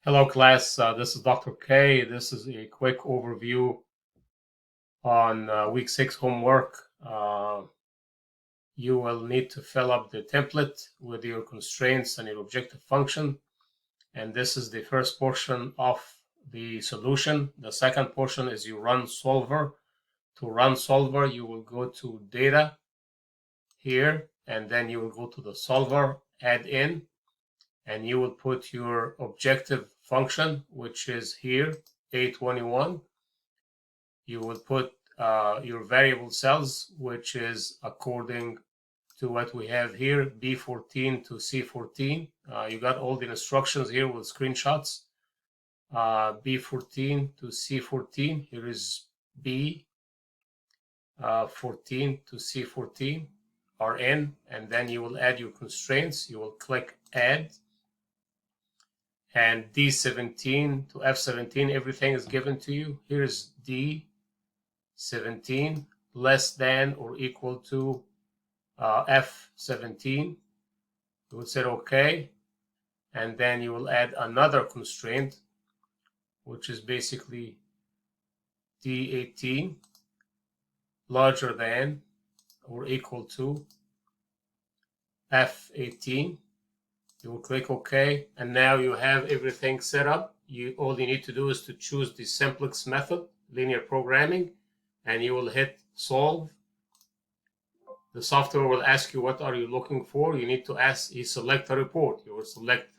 Hello class, this is Dr. K. This is a quick overview on week 6 homework. You will need to fill up the template with your constraints and your objective function. And this is the first portion of the solution. The second portion is you run solver. To run solver, you will go to data here, and then you will go to the solver, add in, and you will put your objective function, which is here, A21. You will put your variable cells, which is according to what we have here, B14 to C14. You got all the instructions here with screenshots. B14 to C14. Here is B14 to C14 are in, and then you will add your constraints. You will click add. And D17 to F17, everything is given to you. Here's D17 less than or equal to F17. You will say OK, and then you will add another constraint, which is basically D18 larger than or equal to F18. You will click OK, and now you have everything set up. All you need to do is to choose the simplex method, linear programming, and you will hit solve. The software will ask you what are you looking for. You need to select a report. You will select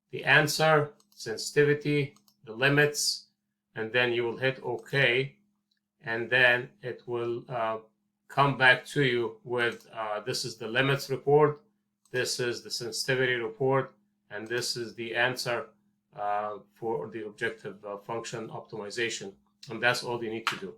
the answer, sensitivity, the limits, and then you will hit OK, and then it will come back to you with this is the limits report. This is the sensitivity report, and this is the answer for the objective function optimization. And that's all you need to do.